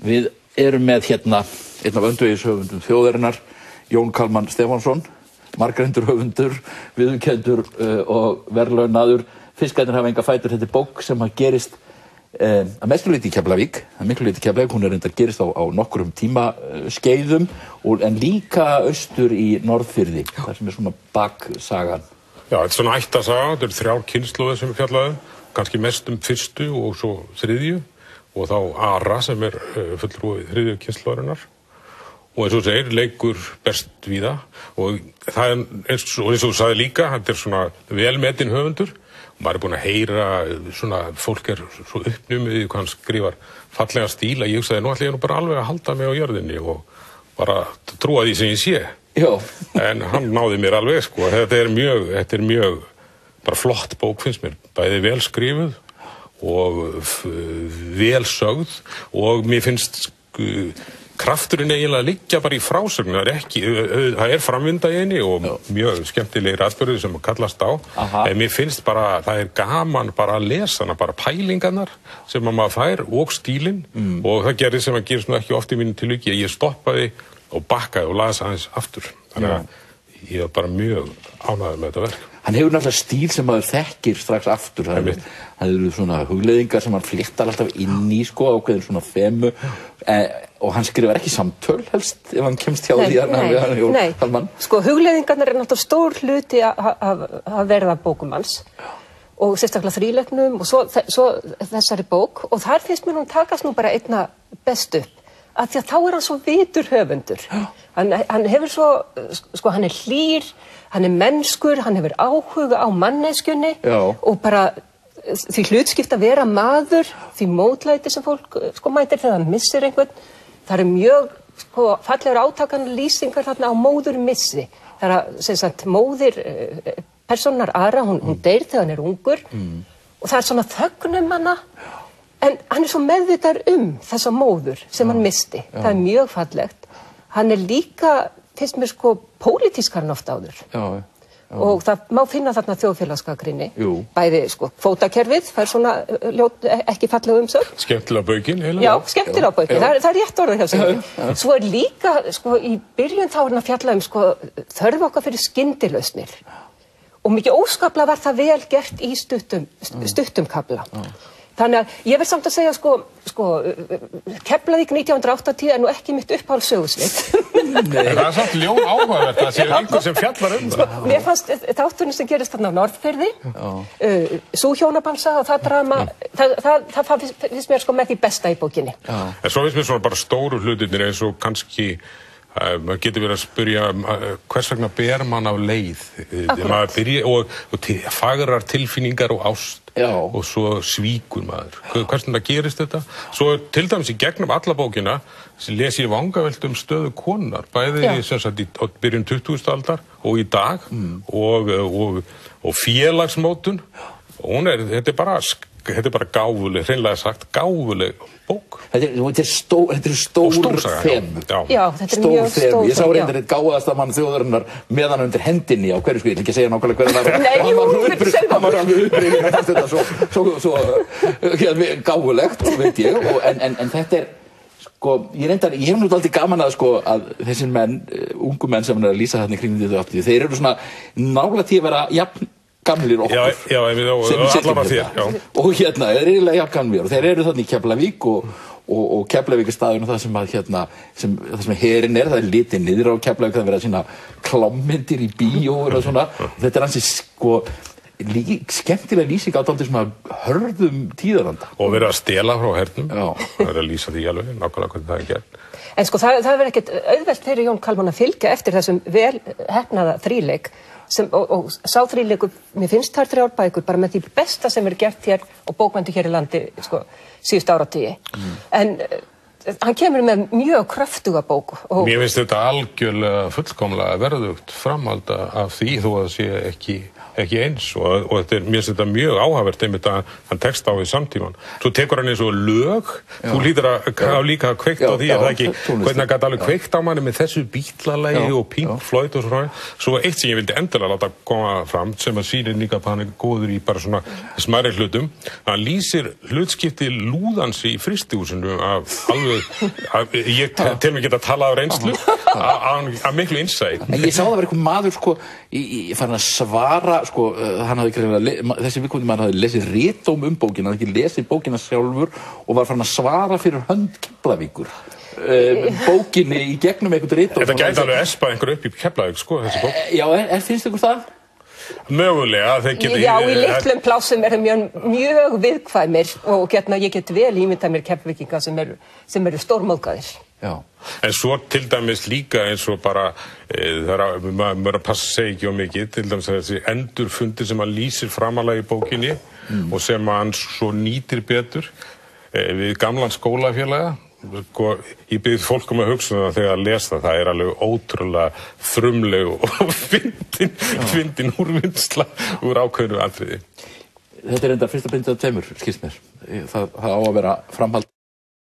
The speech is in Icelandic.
Við erum með hérna einn af öndvegishöfundum þjóðarinnar, Jón Kalman Stefánsson, margreindur höfundur, viðurkenndur og verðlaunaður. Fiskarnir hafa enga fætur. Þetta er bók sem gerist að mestu leyti í Keflavík, að miklu leyti í Keflavík. Hún reyndar gerist á nokkrum tímaskeiðum en líka austur í Norðfirði, þar sem svona baksagan. Já, þetta er svona ættasaga, þetta eru 3 kynslóðir sem fjallaði, kannski mest fyrstu og svo 3. og þá Ara sem fulltrúi 3. kynslóðarinnar. Og eins og segir, leikur best víða og það eins og þú sagði líka, þetta svona velmetinn höfundur. Maður búinn að heyra svona, fólk svo uppnumið hvað hann skrifar fallega stíl að ég hugsaði, nú ætla ég bara alveg að halda mig á jörðinni og bara trúa því sem ég sé. Já. En hann náði mér alveg, sko. Þetta er mjög bara flott bók, finnst mér. Bæði vel skrifuð og vel sögð og mér finnst krafturinn eiginlega liggja bara í frásögn. Það framvinda í henni og mjög skemmtilegir atburðir sem kallast á. En mér finnst bara, það gaman bara að lesa hana, bara pælingarnar sem maður fær og stílinn. Og það gerði sem að gerist nú ekki oft í mínu tilviki að ég stoppaði og bakkaði og las aðeins aftur. Þannig að ég var bara mjög ánægður með þetta verk. Hann hefur náttúrulega stíl sem maður þekkir strax aftur. Það eru svona hugleiðingar sem hann fléttar alltaf inn í, sko, ákveðin svona þemu. Og hann skrifar ekki samtöl helst ef hann kemst hjá því hann Jón Kalman. Sko, hugleiðingarnar náttúrulega stór hluti að verða bókum hans. Og sérstaklega þríleiknum og svo þessari bók. Og þar finnst mér hún takast nú bara einna best upp. Af því að þá hann svo vitur höfundur. Hann hefur svo, sko, hann hlýr, hann mennskur, hann hefur áhuga á manneskjunni og bara því hlutskipt að vera maður, því mótlæti sem fólk sko mætir þegar hann missir einhvern. Það mjög sko fallegur átakanlega lýsingar þarna á móðurmissi. Það sem sagt móðir persónar Ara, hún deyr þegar hann ungur og það svona þögn hana. En hann svo meðvitaður þessa móður sem hann misti. Það mjög fallegt. Hann líka, finnst mér sko, pólitískar oft áður. Og það má finna þarna þjóðfélagsgagnrýni. Bæði sko, kvótakerfið, það svona ekki fallega umsögn. Skemmtilega baukinn, heila. Já, skemmtilega baukinn, það rétt orðið hjá sig. Svo líka, sko, í byrjun þá hann að fjalla sko, þörf okkar fyrir skyndilausnir. Og mikið óskaplega var það vel gert í stuttum kafla. Þannig að ég verð samt að segja, sko, Keflavík 1980 nú ekki mitt uppáhaldssögusveit. Það samt ljón áhugavert, það sé einhver sem fjallar það. Mér fannst þátturinn sem gerist þarna á Norðfirði, sú hjónabandsaga og það drama, það finnst mér sko með því besta í bókinni. En svo finnst mér svona bara stóru hlutirnir eins og kannski maður getur verið að spyrja hvers vegna ber mann af leið og fagrar tilfinningar og ást og svo svíkur maður. Hvernig það gerist þetta? Svo til dæmis í gegnum alla bókina les ég vangaveltu stöðu konunnar, bæði sem sagt í byrjun 20. aldar og í dag og félagsmótun. Þetta er bara gáfuleg, hreinlega sagt gáfuleg bók. Þetta er stór þem. Já, þetta mjög stór. Ég sá reyndar eitt gáðasta mann þjóðarinnar með hann undir hendinni á hverju, ég vil ekki segja nákvæmlega hver það var. Nei, hann var alveg upprifinn að fannst þetta svo gáfulegt, veit ég. En þetta er, sko, ég hef náttúrulega aldrei gaman að þessir menn, ungu menn sem hann að lýsa þarna í kringum 1980, þeir eru svona nálægt því að vera jafn gamlir okkur. Já, allar að þér. Og hérna, þeir eru eiginlega jafn gamlir og þeir eru þarna í Keflavík og Keflavík er staðurinn það sem herinn það er litið niður á Keflavík, það verið að sína klámmyndir í bíó og svona. Þetta er ansi sko skemmtilega lýsing á dálítið svona hörðum tíðaranda. Og verið að stela frá hernum. Það er að lýsa því alveg, nákvæmlega hvernig það gert. En sko, það verið ekkert auðvelt fyrir Jón Kalman að fylgja eftir þessum vel heppnaða þríleik og sá þríleikur, mér finnst þær 3 bækur bara með því besta sem er gert hér og bókmenntir hér í landi sko, síðustu áratugi. En hann kemur með mjög kröftuga bók. Mér finnst þetta algjörlega fullkomlega verðugt framhald af því þó að það sé ekki ekki eins og þetta mér finnst þetta mjög áhugavert einmitt að hann tekst á við samtíman. Svo tekur hann eins og lög, þú hlýtur að líka kveikt á því, er það ekki, hvernig hann gat alveg kveikt á manni með þessu Beatlalagi og Pink Floyd og svona. Svo eitt sem ég vildi endilega láta koma fram, sem að sýnir líka að hann er góður í bara svona smærri hlutum, hann lýsir hlutskipti lúðans í frystihúsinu af alveg, ég tel mig geta talað á reynslu, af miklu insight. En ég sá það var einhver maður sko, farin að svara sko, hann hafði greinilega, þessi viðkomandi maður hafði lesið ritdóm bókina, hann hafði ekki lesið bókina sjálfur og var farin að svara fyrir hönd Keflavíkur bókinni í gegnum einhvern ritdóm. Þetta gæti alveg espað einhver upp í Keflavík sko, þessi bók. Já, finnst ykkur það? Mögulega, þeir geta... Já, í litlum plássum eru mjög viðkvæmir og ég get vel ímyndað mér Keflvíkinga sem eru stórmóðgaðir. Já. En svo til dæmis líka eins og bara maður að passa sig ekki á mikið, til dæmis þessi endurfundir sem hann lýsir framalega í bókinni og sem hann svo nýtir betur við gamlan skólafélaga. Ég byrði fólk að hugsa það þegar að lesa það er alveg ótrúlega frumleg og fyndin úrvinnsla úr ákveðnu atriði. Þetta er enda fyrsta bindið af tveimur, skilst mér. Það á að vera framhald.